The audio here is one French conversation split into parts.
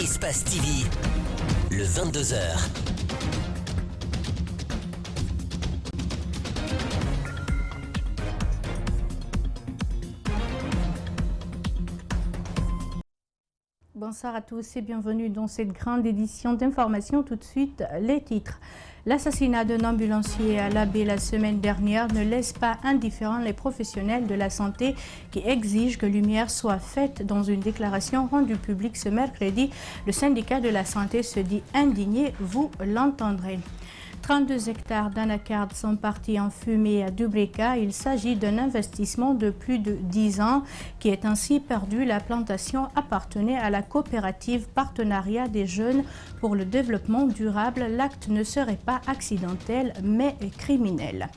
Espace TV, le 22h. Bonsoir à tous et bienvenue dans cette grande édition d'information. Tout de suite, les titres. L'assassinat d'un ambulancier à l'Abbé la semaine dernière ne laisse pas indifférents les professionnels de la santé qui exigent que lumière soit faite. Dans une déclaration rendue publique ce mercredi, le syndicat de la santé se dit indigné, vous l'entendrez. 32 hectares d'anacarde sont partis en fumée à Dubreka. Il s'agit d'un investissement de plus de 10 ans qui est ainsi perdu. La plantation appartenait à la coopérative Partenariat des jeunes pour le développement durable. L'acte ne serait pas accidentel mais criminel.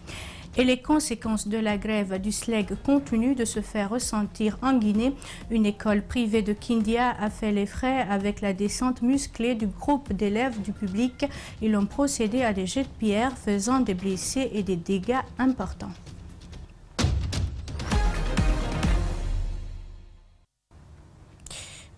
Et les conséquences de la grève du SLEG continuent de se faire ressentir en Guinée. Une école privée de Kindia a fait les frais avec la descente musclée du groupe d'élèves du public. Ils ont procédé à des jets de pierre faisant des blessés et des dégâts importants.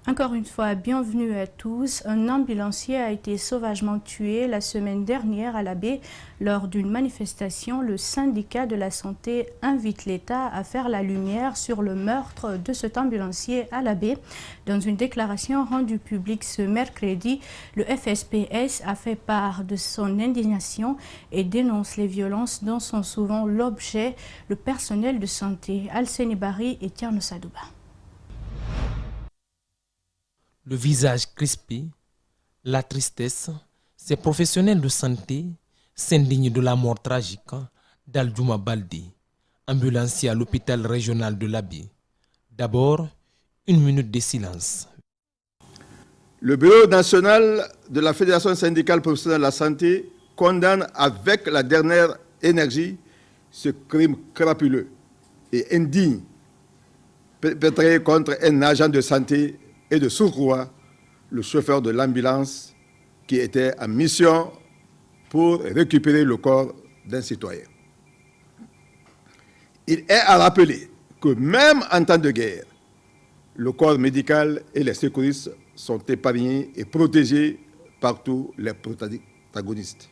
Encore une fois, bienvenue à tous. Un ambulancier a été sauvagement tué la semaine dernière à l'Abbé. Lors d'une manifestation, le syndicat de la santé invite l'État à faire la lumière sur le meurtre de cet ambulancier à l'Abbé. Dans une déclaration rendue publique ce mercredi, le FSPS a fait part de son indignation et dénonce les violences dont sont souvent l'objet le personnel de santé. Alseni Bari et Tierno Sadouba. Le visage crispé, la tristesse, ces professionnels de santé s'indignent de la mort tragique d'Aldjouma Baldi, ambulancier à l'hôpital régional de l'Abbé. D'abord, une minute de silence. Le Bureau national de la Fédération syndicale professionnelle de la santé condamne avec la dernière énergie ce crime crapuleux et indigne perpétré contre un agent de santé et de surcroît le chauffeur de l'ambulance qui était en mission pour récupérer le corps d'un citoyen. Il est à rappeler que même en temps de guerre, le corps médical et les secouristes sont épargnés et protégés par tous les protagonistes.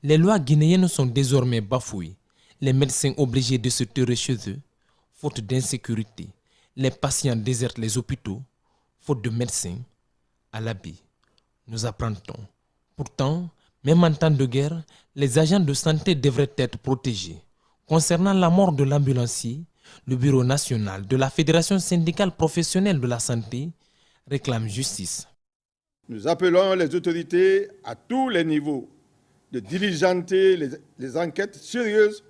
Les lois guinéennes sont désormais bafouées. Les médecins obligés de se terrer chez eux, faute d'insécurité. Les patients désertent les hôpitaux, faute de médecins. À l'Abbé, nous apprend-on. Pourtant, même en temps de guerre, les agents de santé devraient être protégés. Concernant la mort de l'ambulancier, le Bureau national de la Fédération syndicale professionnelle de la santé réclame justice. Nous appelons les autorités à tous les niveaux de diligenter les enquêtes sérieuses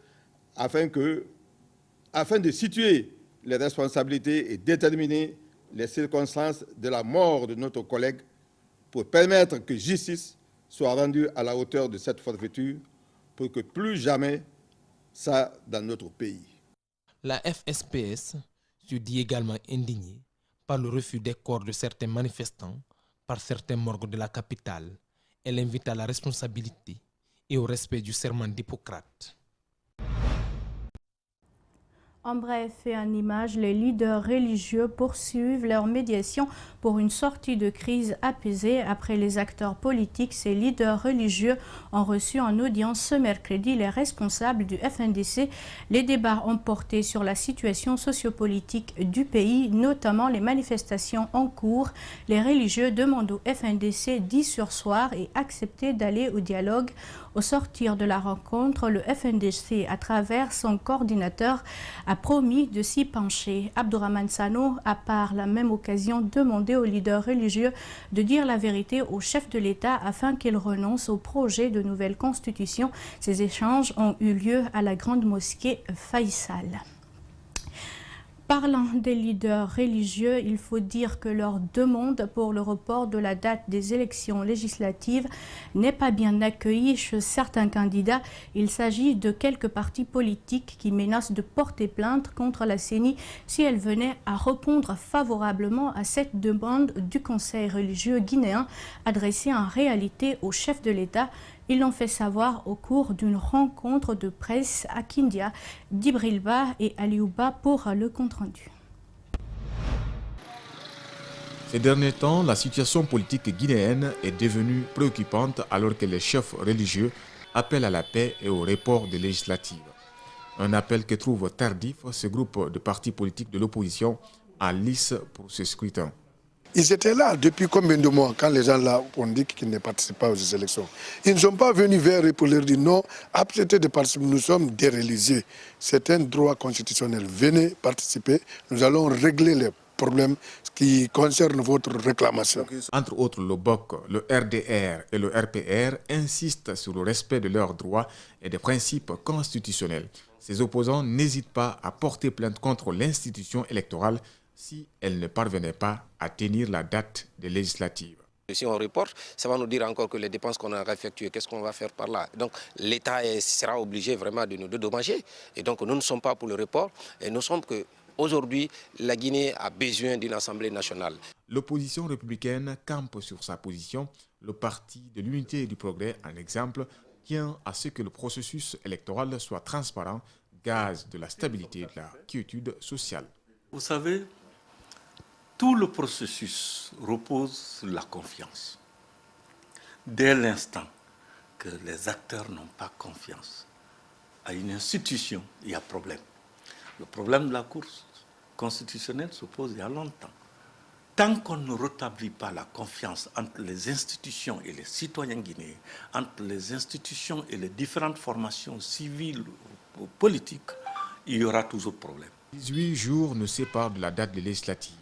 afin de situer les responsabilités et déterminer les circonstances de la mort de notre collègue pour permettre que justice soit rendue à la hauteur de cette forfaiture pour que plus jamais ça dans notre pays. La FSPS se dit également indignée par le refus des corps de certains manifestants par certains morgues de la capitale. Elle invite à la responsabilité et au respect du serment d'Hippocrate. En bref et en images, les leaders religieux poursuivent leur médiation pour une sortie de crise apaisée. Après les acteurs politiques, ces leaders religieux ont reçu en audience ce mercredi les responsables du FNDC. Les débats ont porté sur la situation sociopolitique du pays, notamment les manifestations en cours. Les religieux demandent au FNDC d'y surseoir et accepter d'aller au dialogue. Au sortir de la rencontre, le FNDC, à travers son coordinateur, a promis de s'y pencher. Abdourahmane Sano a par la même occasion demandé aux leaders religieux de dire la vérité au chef de l'État afin qu'il renonce au projet de nouvelle constitution. Ces échanges ont eu lieu à la grande mosquée Faisal. Parlant des leaders religieux, il faut dire que leur demande pour le report de la date des élections législatives n'est pas bien accueillie chez certains candidats. Il s'agit de quelques partis politiques qui menacent de porter plainte contre la CENI si elle venait à répondre favorablement à cette demande du Conseil religieux guinéen adressée en réalité au chef de l'État. Ils l'ont fait savoir au cours d'une rencontre de presse à Kindia. Dibrilba et Aliouba pour le compte-rendu. Ces derniers temps, la situation politique guinéenne est devenue préoccupante alors que les chefs religieux appellent à la paix et au report des législatives. Un appel que trouve tardif ce groupe de partis politiques de l'opposition en lice pour ce scrutin. Ils étaient là depuis combien de mois quand les gens là ont dit qu'ils ne participent pas aux élections. Ils ne sont pas venus vers eux pour leur dire non, acceptez de participer, nous sommes des religieux. C'est un droit constitutionnel. Venez participer, nous allons régler les problèmes qui concernent votre réclamation. Entre autres, le BOC, le RDR et le RPR insistent sur le respect de leurs droits et des principes constitutionnels. Ces opposants n'hésitent pas à porter plainte contre l'institution électorale si elle ne parvenait pas à tenir la date des législatives. Si on reporte, ça va nous dire encore que les dépenses qu'on a effectuées, qu'est-ce qu'on va faire par là? Donc l'État sera obligé vraiment de nous dédommager. Et donc nous ne sommes pas pour le report et nous sommes que aujourd'hui, la Guinée a besoin d'une Assemblée nationale. L'opposition républicaine campe sur sa position. Le Parti de l'Unité et du Progrès, en exemple, tient à ce que le processus électoral soit transparent, gage de la stabilité et de la quiétude sociale. Vous savez, tout le processus repose sur la confiance. Dès l'instant que les acteurs n'ont pas confiance à une institution, il y a problème. Le problème de la Cour constitutionnelle se pose il y a longtemps. Tant qu'on ne rétablit pas la confiance entre les institutions et les citoyens guinéens, entre les institutions et les différentes formations civiles ou politiques, il y aura toujours problème. 18 jours nous séparent de la date des législatives.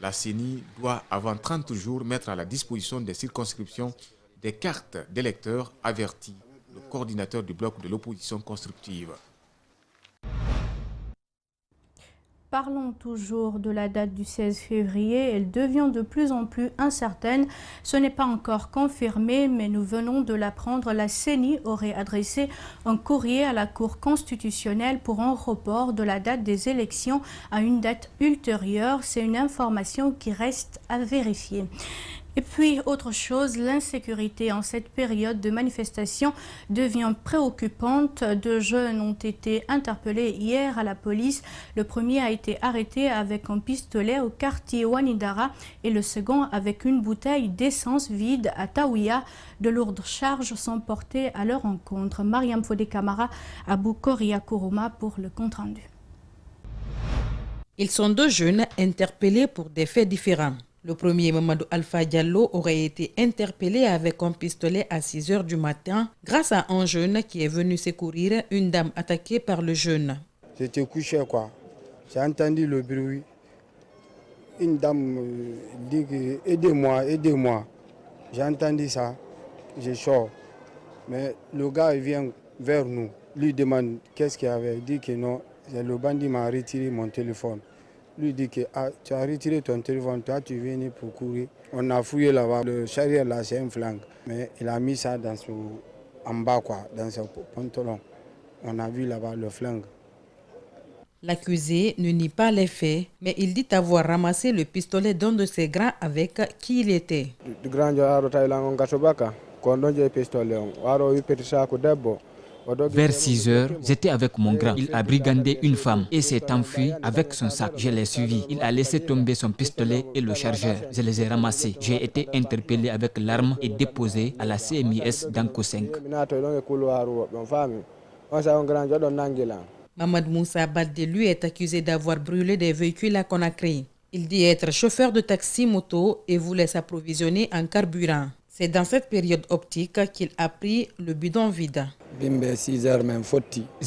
La CENI doit, avant 30 jours, mettre à la disposition des circonscriptions des cartes d'électeurs, avertis le coordinateur du bloc de l'opposition constructive. Parlons toujours de la date du 16 février. Elle devient de plus en plus incertaine. Ce n'est pas encore confirmé, mais nous venons de l'apprendre. La CENI aurait adressé un courrier à la Cour constitutionnelle pour un report de la date des élections à une date ultérieure. C'est une information qui reste à vérifier. Et puis, autre chose, l'insécurité en cette période de manifestation devient préoccupante. 2 jeunes ont été interpellés hier à la police. Le premier a été arrêté avec un pistolet au quartier Wanidara et le second avec une bouteille d'essence vide à Taouia. De lourdes charges sont portées à leur encontre. Mariam Fodé Camara à Boukoria Kourouma pour le compte-rendu. Ils sont 2 jeunes interpellés pour des faits différents. Le premier, Mamadou Alpha Diallo, aurait été interpellé avec un pistolet à 6 h du matin grâce à un jeune qui est venu secourir une dame attaquée par le jeune. J'étais couché quoi. J'ai entendu le bruit. Une dame dit aidez-moi, aidez-moi. J'ai entendu ça. J'ai chaud. Mais le gars il vient vers nous. Lui demande qu'est-ce qu'il y avait. Il dit que non. Le bandit m'a retiré mon téléphone. Lui dit que tu as retiré ton téléphone, toi tu viens pour courir. On a fouillé là-bas, le charrière là c'est un flingue. Mais il a mis ça en bas quoi, dans son pantalon. On a vu là-bas le flingue. L'accusé ne nie pas les faits, mais il dit avoir ramassé le pistolet d'un de ses grands avec qui il était. Vers 6 h, j'étais avec mon grand. Il a brigandé une femme et s'est enfui avec son sac. Je l'ai suivi. Il a laissé tomber son pistolet et le chargeur. Je les ai ramassés. J'ai été interpellé avec l'arme et déposé à la CMIS d'Anko 5. Mamad Moussa Balde, lui, est accusé d'avoir brûlé des véhicules à Conakry. Il dit être chauffeur de taxi-moto et voulait s'approvisionner en carburant. C'est dans cette période optique qu'il a pris le bidon vide. Je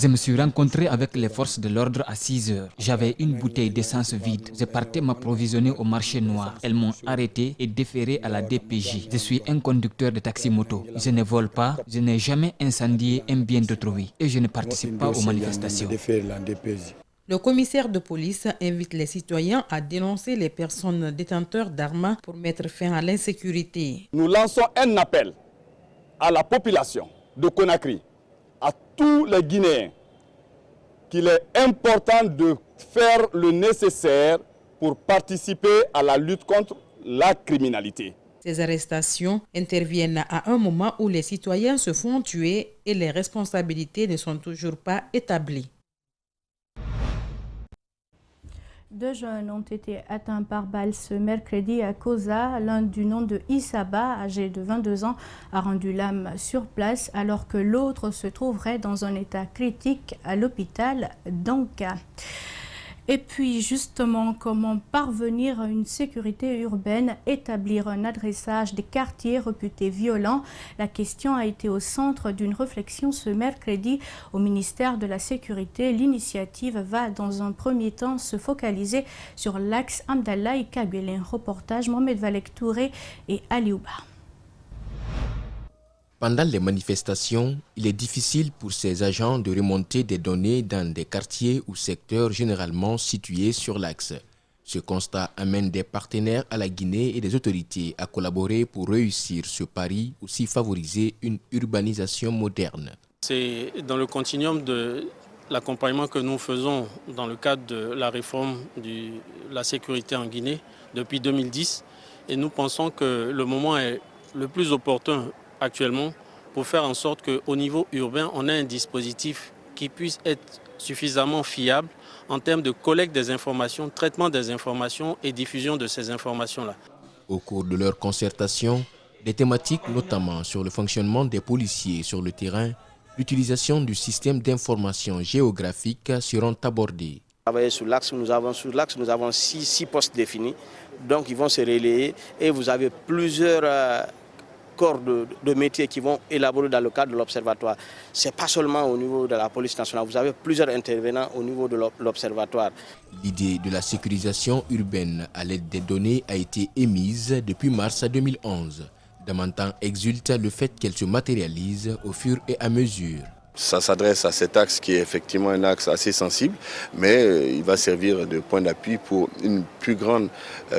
me suis rencontré avec les forces de l'ordre à 6 h. J'avais une bouteille d'essence vide. Je partais m'approvisionner au marché noir. Elles m'ont arrêté et déféré à la DPJ. Je suis un conducteur de taxi-moto. Je ne vole pas, je n'ai jamais incendié un bien d'autrui et je ne participe pas aux manifestations. Le commissaire de police invite les citoyens à dénoncer les personnes détenteurs d'armes pour mettre fin à l'insécurité. Nous lançons un appel à la population de Conakry, à tous les Guinéens, qu'il est important de faire le nécessaire pour participer à la lutte contre la criminalité. Ces arrestations interviennent à un moment où les citoyens se font tuer et les responsabilités ne sont toujours pas établies. 2 jeunes ont été atteints par balle ce mercredi à Koza. L'un du nom de Issaba, âgé de 22 ans, a rendu l'âme sur place alors que l'autre se trouverait dans un état critique à l'hôpital d'Anka. Et puis justement, comment parvenir à une sécurité urbaine, établir un adressage des quartiers réputés violents? La question a été au centre d'une réflexion ce mercredi au ministère de la Sécurité. L'initiative va dans un premier temps se focaliser sur l'axe Amdallah et Kaguelen. Reportage Mohamed Valek Touré et Aliouba. Pendant les manifestations, il est difficile pour ces agents de remonter des données dans des quartiers ou secteurs généralement situés sur l'axe. Ce constat amène des partenaires à la Guinée et des autorités à collaborer pour réussir ce pari, aussi favoriser une urbanisation moderne. C'est dans le continuum de l'accompagnement que nous faisons dans le cadre de la réforme de la sécurité en Guinée depuis 2010. Et nous pensons que le moment est le plus opportun actuellement pour faire en sorte qu'au niveau urbain, on ait un dispositif qui puisse être suffisamment fiable en termes de collecte des informations, traitement des informations et diffusion de ces informations-là. Au cours de leur concertation, des thématiques notamment sur le fonctionnement des policiers sur le terrain, l'utilisation du système d'information géographique seront abordées. Sur l'axe, nous avons 6 postes définis, donc ils vont se relayer et vous avez plusieurs corps de métiers qui vont élaborer dans le cadre de l'observatoire. Ce n'est pas seulement au niveau de la police nationale, vous avez plusieurs intervenants au niveau de l'observatoire. L'idée de la sécurisation urbaine à l'aide des données a été émise depuis mars 2011. Damantan exulte le fait qu'elle se matérialise au fur et à mesure. Ça s'adresse à cet axe qui est effectivement un axe assez sensible, mais il va servir de point d'appui pour une plus grande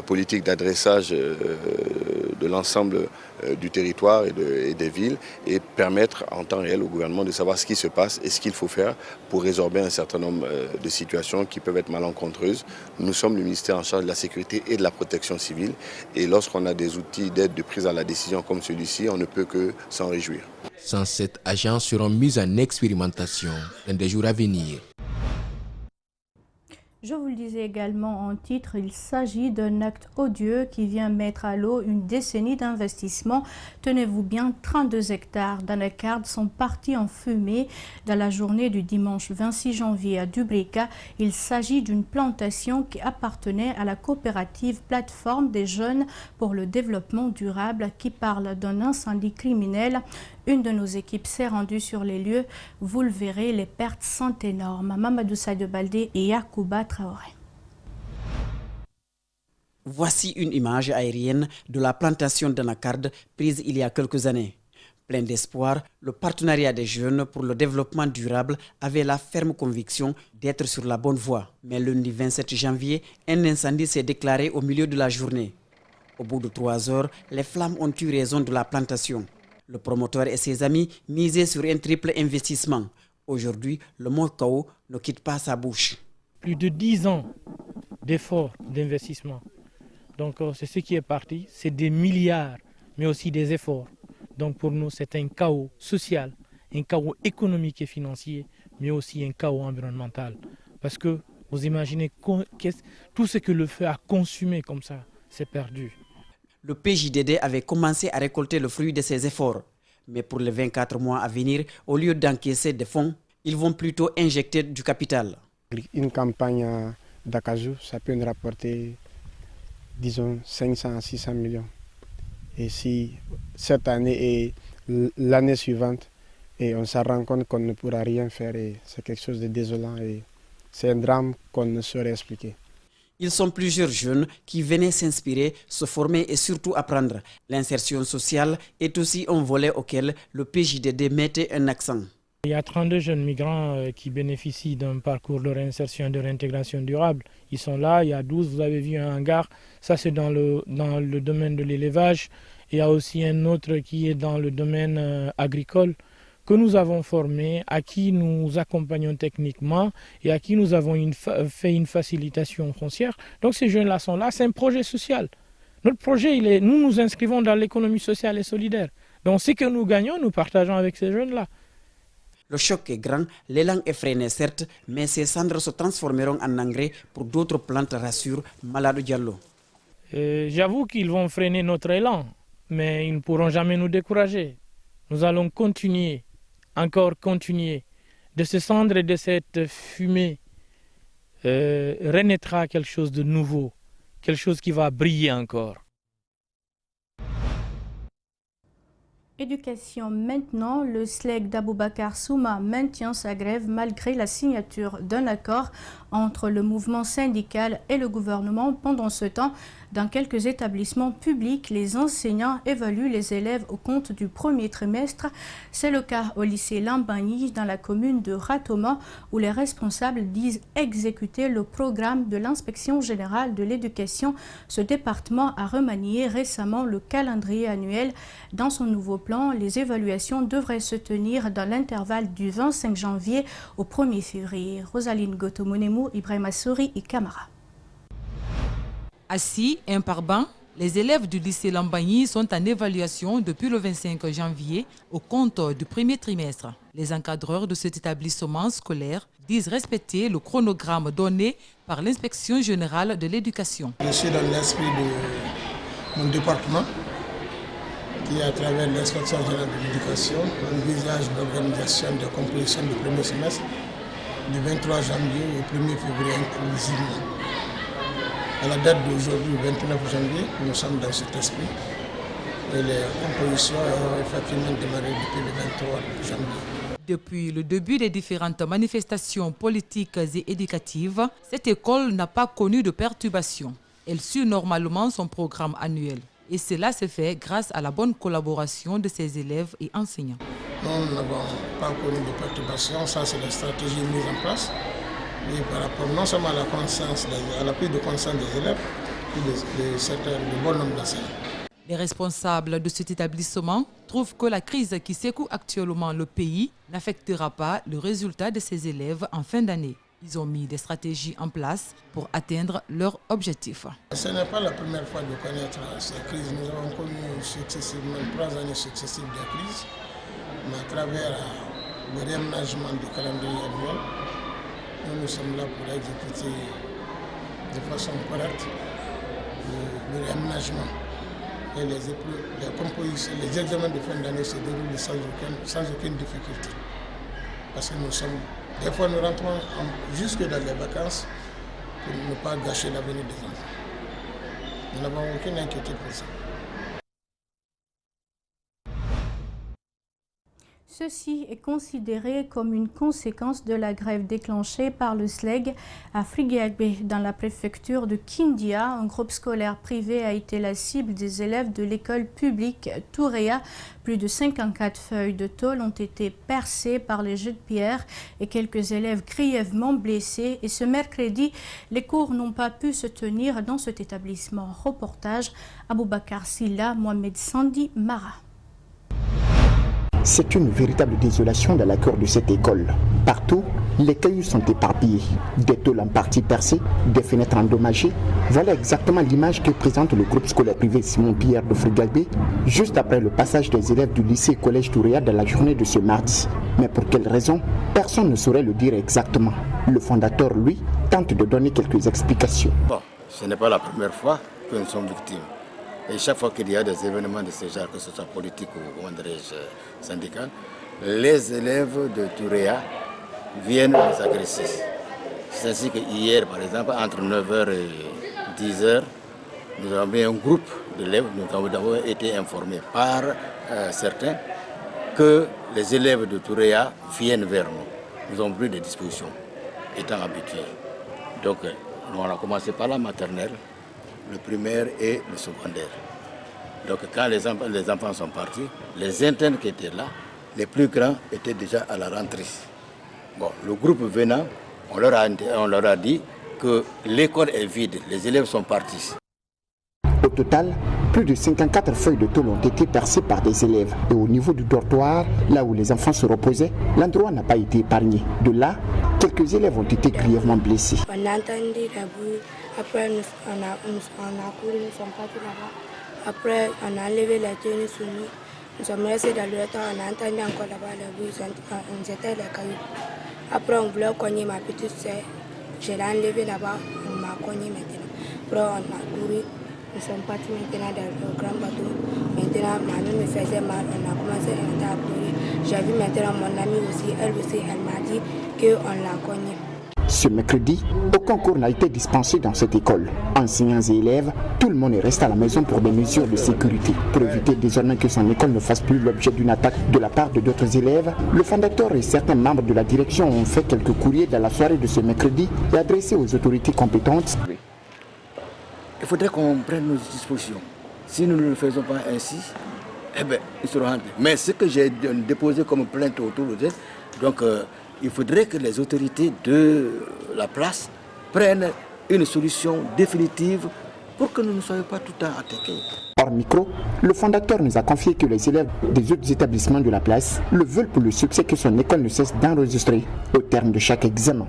politique d'adressage de l'ensemble du territoire et des villes et permettre en temps réel au gouvernement de savoir ce qui se passe et ce qu'il faut faire pour résorber un certain nombre de situations qui peuvent être malencontreuses. Nous sommes le ministère en charge de la sécurité et de la protection civile et lorsqu'on a des outils d'aide de prise à la décision comme celui-ci, on ne peut que s'en réjouir. 107 agents seront mis en expérimentation dans des jours à venir. Je vous le disais également en titre, il s'agit d'un acte odieux qui vient mettre à l'eau une décennie d'investissement. Tenez-vous bien, 32 hectares d'anacarde sont partis en fumée dans la journée du dimanche 26 janvier à Dubrika. Il s'agit d'une plantation qui appartenait à la coopérative Plateforme des Jeunes pour le développement durable qui parle d'un incendie criminel. Une de nos équipes s'est rendue sur les lieux. Vous le verrez, les pertes sont énormes. Mamadou Sadio Baldé et Yacouba Traoré. Voici une image aérienne de la plantation d'anacarde prise il y a quelques années. Plein d'espoir, le partenariat des jeunes pour le développement durable avait la ferme conviction d'être sur la bonne voie. Mais le lundi 27 janvier, un incendie s'est déclaré au milieu de la journée. Au bout de 3 heures, les flammes ont eu raison de la plantation. Le promoteur et ses amis misaient sur un triple investissement. Aujourd'hui, le mot KO ne quitte pas sa bouche. Plus de 10 ans d'efforts, d'investissement. Donc c'est ce qui est parti, c'est des milliards, mais aussi des efforts. Donc pour nous, c'est un chaos social, un chaos économique et financier, mais aussi un chaos environnemental. Parce que vous imaginez tout ce que le feu a consumé comme ça, c'est perdu. Le PJDD avait commencé à récolter le fruit de ses efforts. Mais pour les 24 mois à venir, au lieu d'encaisser des fonds, ils vont plutôt injecter du capital. Une campagne d'acajou, ça peut nous rapporter, disons, 500 à 600 millions. Et si cette année et l'année suivante, et on se rend compte qu'on ne pourra rien faire, c'est quelque chose de désolant et c'est un drame qu'on ne saurait expliquer. Ils sont plusieurs jeunes qui venaient s'inspirer, se former et surtout apprendre. L'insertion sociale est aussi un volet auquel le PJDD mettait un accent. Il y a 32 jeunes migrants qui bénéficient d'un parcours de réinsertion et de réintégration durable. Ils sont là, il y a 12, vous avez vu un hangar, ça c'est dans le domaine de l'élevage. Il y a aussi un autre qui est dans le domaine agricole, que nous avons formé, à qui nous accompagnons techniquement et à qui nous avons fait une facilitation foncière. Donc ces jeunes-là sont là, c'est un projet social. Notre projet, nous nous inscrivons dans l'économie sociale et solidaire. Donc ce que nous gagnons, nous partageons avec ces jeunes-là. Le choc est grand, l'élan est freiné certes, mais ces cendres se transformeront en engrais pour d'autres plantes, rassure Maladou Diallo. J'avoue qu'ils vont freiner notre élan, mais ils ne pourront jamais nous décourager. Nous allons continuer, encore continuer. De ces cendres et de cette fumée renaîtra quelque chose de nouveau, quelque chose qui va briller encore. Éducation maintenant, le SLEG d'Aboubacar Souma maintient sa grève malgré la signature d'un accord entre le mouvement syndical et le gouvernement. Pendant ce temps, dans quelques établissements publics, les enseignants évaluent les élèves au compte du premier trimestre. C'est le cas au lycée Lambagny dans la commune de Ratoma où les responsables disent exécuter le programme de l'inspection générale de l'éducation. Ce département a remanié récemment le calendrier annuel. Dans son nouveau plan, les évaluations devraient se tenir dans l'intervalle du 25 janvier au 1er février. Rosaline Gotomonemu, Ibrahim Assouri et Camara. Assis, un par banc, les élèves du lycée Lambagny sont en évaluation depuis le 25 janvier au compte du premier trimestre. Les encadreurs de cet établissement scolaire disent respecter le chronogramme donné par l'inspection générale de l'éducation. Je suis dans l'esprit de mon département qui, à travers l'inspection générale de l'éducation, envisage l'organisation de composition du premier semestre du 23 janvier au 1er février inclusivement. À la date d'aujourd'hui, 29 janvier, nous sommes dans cet esprit et les compositions ont effectivement démarré depuis le 23 janvier. Depuis le début des différentes manifestations politiques et éducatives, cette école n'a pas connu de perturbations. Elle suit normalement son programme annuel. Et cela se fait grâce à la bonne collaboration de ses élèves et enseignants. Nous n'avons pas connu de perturbations, ça c'est la stratégie mise en place. Et par rapport non seulement à la conscience, à la prise de conscience des élèves, et de bon nombre d'enseignants. Les responsables de cet établissement trouvent que la crise qui secoue actuellement le pays n'affectera pas le résultat de ces élèves en fin d'année. Ils ont mis des stratégies en place pour atteindre leurs objectifs. Ce n'est pas la première fois de connaître ces crises. Nous avons connu successivement 3 années successives de crise, mais à travers le réaménagement du calendrier annuel, nous sommes là pour exécuter de façon correcte le réaménagement. Et les compositions, les examens de fin d'année se déroulent sans aucune difficulté. Parce que nous sommes, des fois nous rentrons jusque dans les vacances pour ne pas gâcher l'avenir des enfants. Nous n'avons aucune inquiétude pour ça. Ceci est considéré comme une conséquence de la grève déclenchée par le SLEG à Friguiagbe dans la préfecture de Kindia. Un groupe scolaire privé a été la cible des élèves de l'école publique Touréa. Plus de 54 feuilles de tôle ont été percées par les jets de pierre et quelques élèves grièvement blessés. Et ce mercredi, les cours n'ont pas pu se tenir dans cet établissement. Reportage Aboubacar Silla, Mohamed Sandi Mara. C'est une véritable désolation dans la cour de cette école. Partout, les cailloux sont éparpillés, des tôles en partie percées, des fenêtres endommagées. Voilà exactement l'image que présente le groupe scolaire privé Simon-Pierre de Friguiagbe juste après le passage des élèves du lycée collège Touréa dans la journée de ce mardi. Mais pour quelle raison? Personne ne saurait le dire exactement. Le fondateur, lui, tente de donner quelques explications. Bon, ce n'est pas la première fois que nous sommes victimes. Et chaque fois qu'il y a des événements de ce genre, que ce soit politique ou syndical, les élèves de Touréa viennent nous agresser. C'est ainsi que hier, par exemple, entre 9h et 10h, nous avons eu un groupe d'élèves, nous avons été informés par certains que les élèves de Touréa viennent vers nous. Nous avons pris des dispositions, étant habitués. Donc, on a commencé par la maternelle, le primaire et le secondaire. Donc quand les enfants sont partis, les internes qui étaient là, les plus grands étaient déjà à la rentrée. Bon, le groupe venant, on leur a dit que l'école est vide, les élèves sont partis. Au total, plus de 54 feuilles de tôle ont été percées par des élèves. Et au niveau du dortoir, là où les enfants se reposaient, l'endroit n'a pas été épargné. De là, quelques élèves ont été grièvement blessés. On a entendu la bruit, après on a couru, nous sommes partis là-bas. Après, on a enlevé la tenue sur nous. Nous sommes restés dans le temps, on a entendu encore là-bas les bruits, on jetait les cailloux. Après, on voulait cogner ma petite soeur. Je l'ai enlevée là-bas, on m'a cogné maintenant. Après, on a couru. Nous sommes partis maintenant dans le grand bateau. Maintenant, ma mère me faisait mal, on a commencé à pleurer. J'ai vu maintenant mon amie aussi, elle m'a dit qu'on l'a cogné. Ce mercredi, aucun cours n'a été dispensé dans cette école. Enseignants et élèves, tout le monde est resté à la maison pour des mesures de sécurité. Pour éviter désormais que son école ne fasse plus l'objet d'une attaque de la part de d'autres élèves, le fondateur et certains membres de la direction ont fait quelques courriers dans la soirée de ce mercredi et adressés aux autorités compétentes. Il faudrait qu'on prenne nos dispositions. Si nous ne le faisons pas ainsi, eh bien, ils seront hantés. Mais ce que j'ai déposé comme plainte autour de ça, donc il faudrait que les autorités de la place prennent une solution définitive pour que nous ne soyons pas tout le temps attaqués. Hors micro, le fondateur nous a confié que les élèves des autres établissements de la place le veulent pour le succès que son école ne cesse d'enregistrer au terme de chaque examen.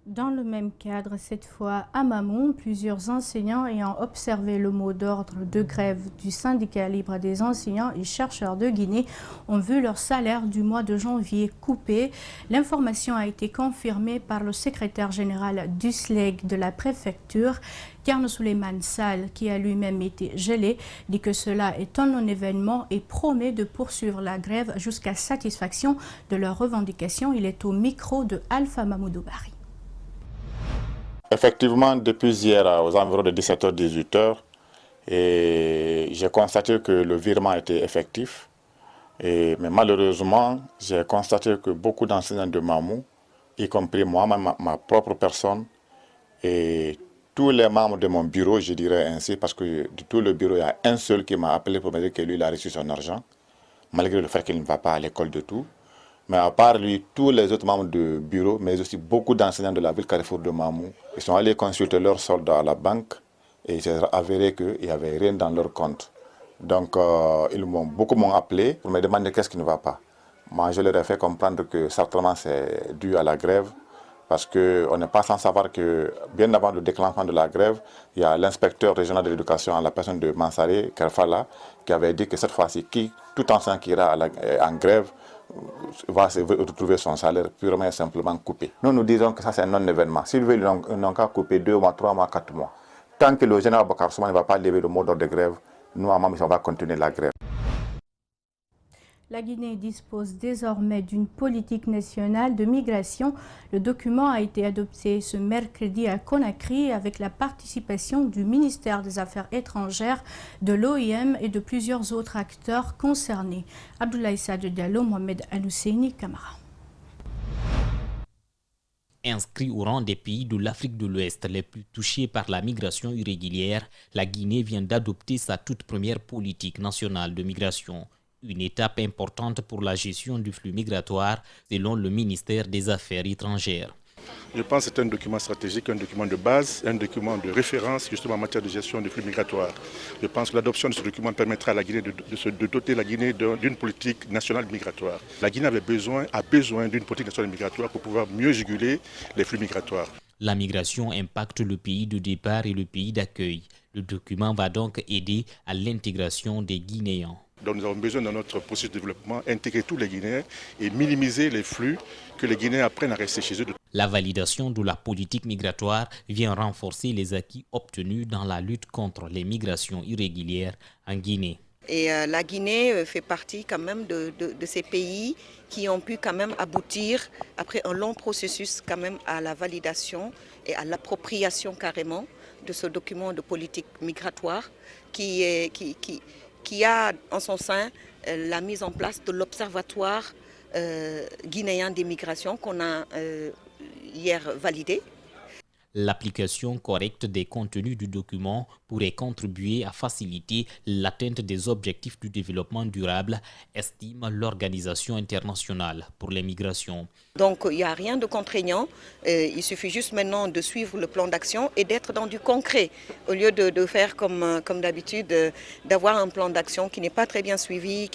Dans le même cadre, cette fois à Mamou, plusieurs enseignants ayant observé le mot d'ordre de grève du syndicat libre des enseignants et chercheurs de Guinée ont vu leur salaire du mois de janvier coupé. L'information a été confirmée par le secrétaire général du SLEG de la préfecture, Thierno Souleymane Sall, qui a lui-même été gelé, dit que cela est un non-événement et promet de poursuivre la grève jusqu'à satisfaction de leurs revendications. Il est au micro de Alpha Mamoudou Bari. Effectivement, depuis hier aux environs de 17h, 18h, j'ai constaté que le virement était effectif. Mais malheureusement, j'ai constaté que beaucoup d'enseignants de Mamou, y compris moi, ma propre personne, et tous les membres de mon bureau, je dirais ainsi, parce que de tout le bureau, il y a un seul qui m'a appelé pour me dire que lui, il a reçu son argent, malgré le fait qu'il ne va pas à l'école de tout. Mais à part lui, tous les autres membres du bureau, mais aussi beaucoup d'enseignants de la ville Carrefour de Mamou, ils sont allés consulter leurs soldes à la banque et il s'est avéré qu'il n'y avait rien dans leur compte. Donc, beaucoup m'ont appelé pour me demander qu'est-ce qui ne va pas. Moi, je leur ai fait comprendre que certainement c'est dû à la grève, parce qu'on n'est pas sans savoir que bien avant le déclenchement de la grève, il y a l'inspecteur régional de l'éducation, à la personne de Mansaré, Kerfala, qui avait dit que cette fois-ci, tout enseignant qui ira en grève va retrouver son salaire purement et simplement coupé. Nous disons que ça c'est un non-événement. S'ils veulent, ils n'ont qu'à couper 2 mois, 3 mois, 4 mois. Tant que le général Bokar Souma ne va pas lever le mot d'ordre de grève, nous à Mamou, on va continuer la grève. La Guinée dispose désormais d'une politique nationale de migration. Le document a été adopté ce mercredi à Conakry avec la participation du ministère des Affaires étrangères, de l'OIM et de plusieurs autres acteurs concernés. Abdoulaye Sadio Diallo, Mohamed Al-Husseini, Camara. Inscrit au rang des pays de l'Afrique de l'Ouest les plus touchés par la migration irrégulière, la Guinée vient d'adopter sa toute première politique nationale de migration. Une étape importante pour la gestion du flux migratoire, selon le ministère des Affaires étrangères. Je pense que c'est un document stratégique, un document de base, un document de référence justement en matière de gestion des flux migratoires. Je pense que l'adoption de ce document permettra à la Guinée de doter la Guinée d'une politique nationale migratoire. La Guinée a besoin d'une politique nationale migratoire pour pouvoir mieux juguler les flux migratoires. La migration impacte le pays de départ et le pays d'accueil. Le document va donc aider à l'intégration des Guinéens. Donc nous avons besoin dans notre processus de développement intégrer tous les Guinéens et minimiser les flux, que les Guinéens apprennent à rester chez eux. La validation de la politique migratoire vient renforcer les acquis obtenus dans la lutte contre les migrations irrégulières en Guinée. Et la Guinée fait partie quand même de ces pays qui ont pu quand même aboutir, après un long processus quand même, à la validation et à l'appropriation carrément de ce document de politique migratoire qui a en son sein la mise en place de l'Observatoire guinéen des migrations qu'on a hier validé. L'application correcte des contenus du document pourrait contribuer à faciliter l'atteinte des objectifs du développement durable, estime l'Organisation internationale pour les migrations. Donc il n'y a rien de contraignant, il suffit juste maintenant de suivre le plan d'action et d'être dans du concret, au lieu de faire comme d'habitude, d'avoir un plan d'action qui n'est pas très bien suivi.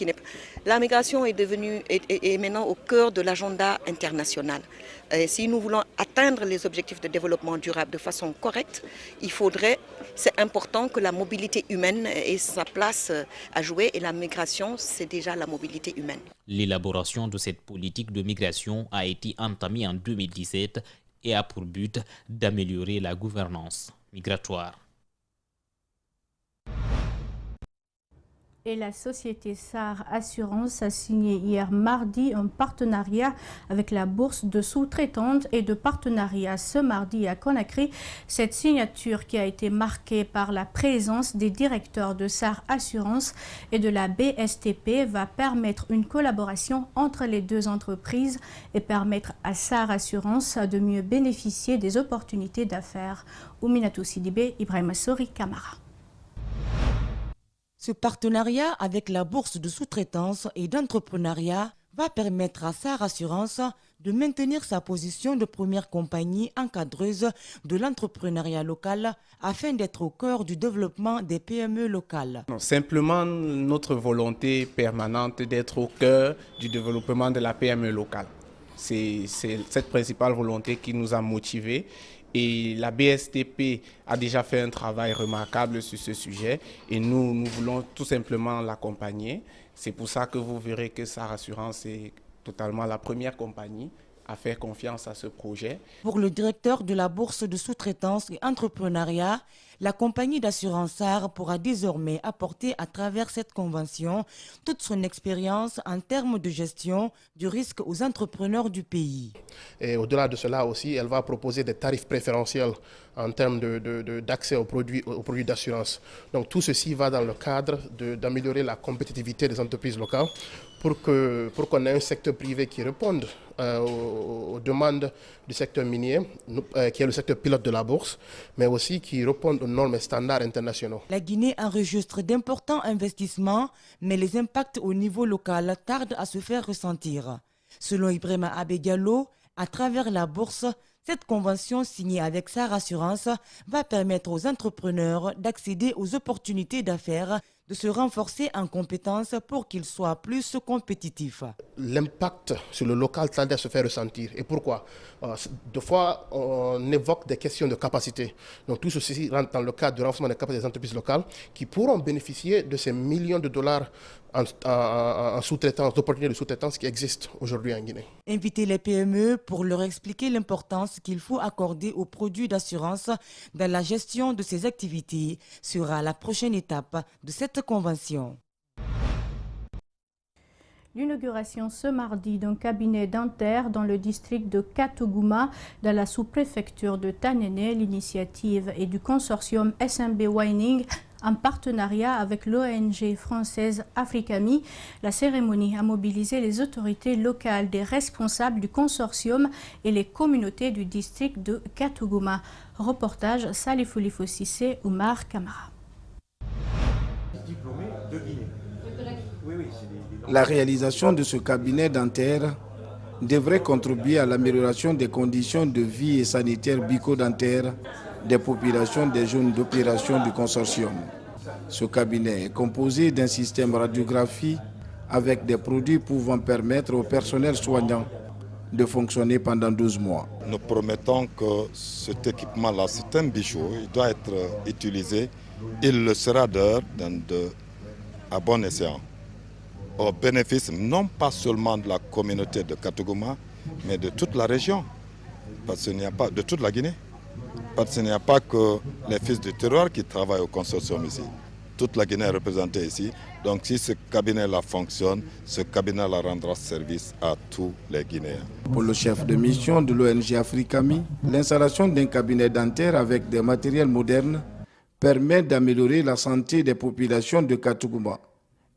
La migration est maintenant au cœur de l'agenda international. Et si nous voulons atteindre les objectifs de développement durable de façon correcte, c'est important que la mobilité humaine ait sa place à jouer, et la migration, c'est déjà la mobilité humaine. L'élaboration de cette politique de migration a été entamée en 2017 et a pour but d'améliorer la gouvernance migratoire. Et la société SAR Assurance a signé hier mardi un partenariat avec la bourse de sous-traitante et de partenariat ce mardi à Conakry. Cette signature, qui a été marquée par la présence des directeurs de SAR Assurance et de la BSTP, va permettre une collaboration entre les deux entreprises et permettre à SAR Assurance de mieux bénéficier des opportunités d'affaires. Ouminatou Sidibé, Ibrahima Sori, Camara. Ce partenariat avec la bourse de sous-traitance et d'entrepreneuriat va permettre à SAR Assurance de maintenir sa position de première compagnie encadreuse de l'entrepreneuriat local afin d'être au cœur du développement des PME locales. Simplement notre volonté permanente d'être au cœur du développement de la PME locale. C'est cette principale volonté qui nous a motivés. Et la BSTP a déjà fait un travail remarquable sur ce sujet et nous voulons tout simplement l'accompagner. C'est pour ça que vous verrez que SAR Assurance est totalement la première compagnie à faire confiance à ce projet. Pour le directeur de la bourse de sous-traitance et entrepreneuriat, la compagnie d'assurance SAR pourra désormais apporter à travers cette convention toute son expérience en termes de gestion du risque aux entrepreneurs du pays. Et au-delà de cela aussi, elle va proposer des tarifs préférentiels en termes d'accès aux produits d'assurance. Donc tout ceci va dans le cadre d'améliorer la compétitivité des entreprises locales pour qu'on ait un secteur privé qui réponde aux demandes du secteur minier, qui est le secteur pilote de la bourse, mais aussi qui réponde aux normes et standards internationaux. La Guinée enregistre d'importants investissements, mais les impacts au niveau local tardent à se faire ressentir. Selon Ibrahima Abediallo, à travers la bourse, cette convention signée avec SAR Assurance va permettre aux entrepreneurs d'accéder aux opportunités d'affaires, de se renforcer en compétences pour qu'ils soient plus compétitifs. L'impact sur le local tend à se faire ressentir. Et pourquoi? Deux fois, on évoque des questions de capacité. Donc tout ceci rentre dans le cadre du renforcement des capacités des entreprises locales qui pourront bénéficier de ces millions de dollars en sous-traitance, d'opportunités de sous-traitance qui existent aujourd'hui en Guinée. Inviter les PME pour leur expliquer l'importance qu'il faut accorder aux produits d'assurance dans la gestion de ces activités sera la prochaine étape de cette convention. L'inauguration ce mardi d'un cabinet dentaire dans le district de Katogouma, dans la sous-préfecture de Tanene. L'initiative est du consortium SMB Wining en partenariat avec l'ONG française Africami. La cérémonie a mobilisé les autorités locales, des responsables du consortium et les communautés du district de Katogouma. Reportage Salifou Lifo-Sissé, Oumar Kamara. La réalisation de ce cabinet dentaire devrait contribuer à l'amélioration des conditions de vie et sanitaires bucco-dentaires des populations des zones d'opération du consortium. Ce cabinet est composé d'un système radiographie avec des produits pouvant permettre au personnel soignant de fonctionner pendant 12 mois. Nous promettons que cet équipement-là, c'est un bijou, il doit être utilisé. Il le sera d'ailleurs à bon escient, au bénéfice non pas seulement de la communauté de Katogouma, mais de toute la région, parce qu'il n'y a pas de toute la Guinée. Parce qu'il n'y a pas que les fils du terroir qui travaillent au consortium ici. Toute la Guinée est représentée ici. Donc si ce cabinet-là fonctionne, ce cabinet-là rendra service à tous les Guinéens. Pour le chef de mission de l'ONG Africami, l'installation d'un cabinet dentaire avec des matériels modernes permet d'améliorer la santé des populations de Katogouma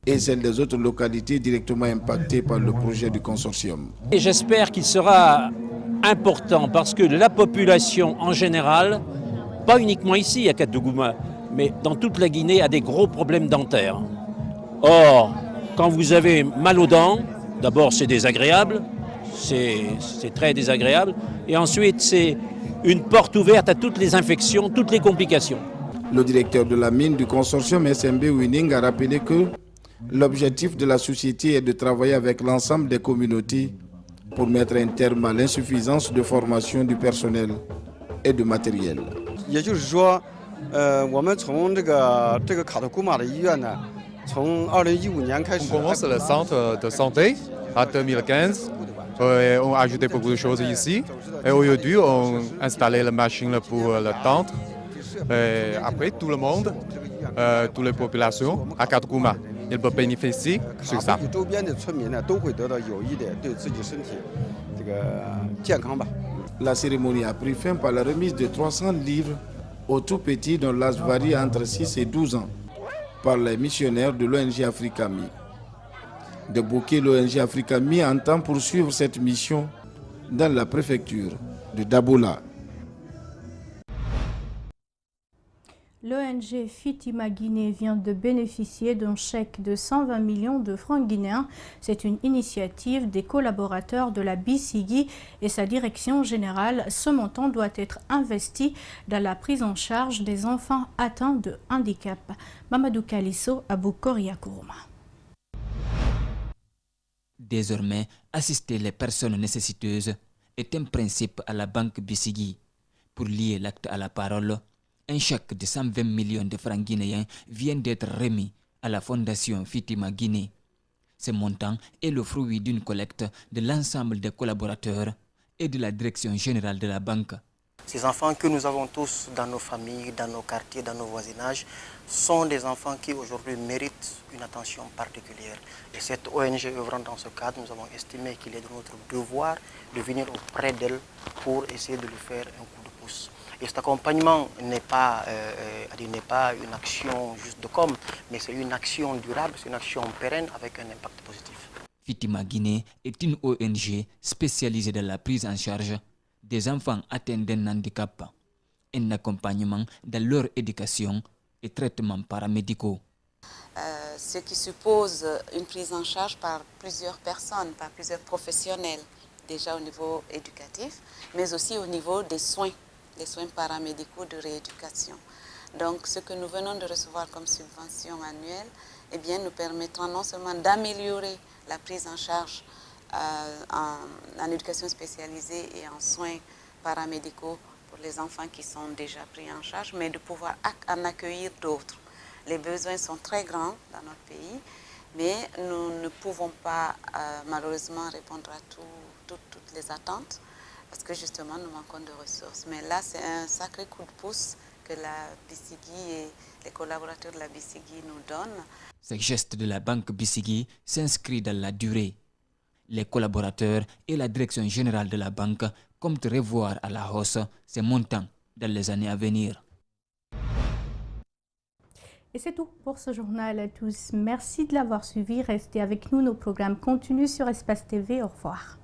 et celle des autres localités directement impactées par le projet du consortium. Et j'espère qu'il sera important parce que la population en général, pas uniquement ici à Katogouma, mais dans toute la Guinée, a des gros problèmes dentaires. Or, quand vous avez mal aux dents, d'abord c'est désagréable, c'est très désagréable, et ensuite c'est une porte ouverte à toutes les infections, toutes les complications. Le directeur de la mine du consortium SMB Wining a rappelé que l'objectif de la société est de travailler avec l'ensemble des communautés pour mettre un terme à l'insuffisance de formation du personnel et de matériel. 也就是说，我们从这个卡特古马的医院呢，从2015年开始。On commence le centre de santé en 2015. On a ajouté beaucoup de choses ici. Et aujourd'hui, on a installé la machine pour l'attente. Et après, tout le monde, toutes les populations à Katogouma, ils peuvent bénéficier de ça. 周边的村民呢，都会得到有益的对自己身体这个健康吧。 La cérémonie a pris fin par la remise de 300 livres aux tout petits dont l'âge varie entre 6 et 12 ans par les missionnaires de l'ONG Africami. De Bouquet, l'ONG Africami entend poursuivre cette mission dans la préfecture de Dabola. L'ONG Fitima Guinée vient de bénéficier d'un chèque de 120 millions de francs guinéens. C'est une initiative des collaborateurs de la BCG et sa direction générale. Ce montant doit être investi dans la prise en charge des enfants atteints de handicap. Mamadou Kalisso, Abou Koria Kourouma. Désormais, assister les personnes nécessiteuses est un principe à la banque BCG. Pour lier l'acte à la parole, un chèque de 120 millions de francs guinéens vient d'être remis à la fondation Fitima Guinée. Ce montant est le fruit d'une collecte de l'ensemble des collaborateurs et de la direction générale de la banque. Ces enfants que nous avons tous dans nos familles, dans nos quartiers, dans nos voisinages, sont des enfants qui aujourd'hui méritent une attention particulière. Et cette ONG œuvrant dans ce cadre, nous avons estimé qu'il est de notre devoir de venir auprès d'elle pour essayer de lui faire un coup de pouce. Et cet accompagnement n'est pas une action juste de com, mais c'est une action durable, c'est une action pérenne avec un impact positif. Fitima Guinée est une ONG spécialisée dans la prise en charge des enfants atteints d'un handicap, un accompagnement dans leur éducation et traitements paramédicaux. Ce qui suppose une prise en charge par plusieurs personnes, par plusieurs professionnels, déjà au niveau éducatif, mais aussi au niveau des soins paramédicaux de rééducation. Donc ce que nous venons de recevoir comme subvention annuelle eh bien, nous permettra non seulement d'améliorer la prise en charge en éducation spécialisée et en soins paramédicaux pour les enfants qui sont déjà pris en charge, mais de pouvoir en accueillir d'autres. Les besoins sont très grands dans notre pays, mais nous ne pouvons pas malheureusement répondre à toutes les attentes parce que justement nous manquons de ressources. Mais là, c'est un sacré coup de pouce que la BCG et les collaborateurs de la BCG nous donnent. Ce geste de la banque BCG s'inscrit dans la durée. Les collaborateurs et la direction générale de la banque comptent revoir à la hausse ces montants dans les années à venir. Et c'est tout pour ce journal à tous. Merci de l'avoir suivi. Restez avec nous. Nos programmes continuent sur Espace TV. Au revoir.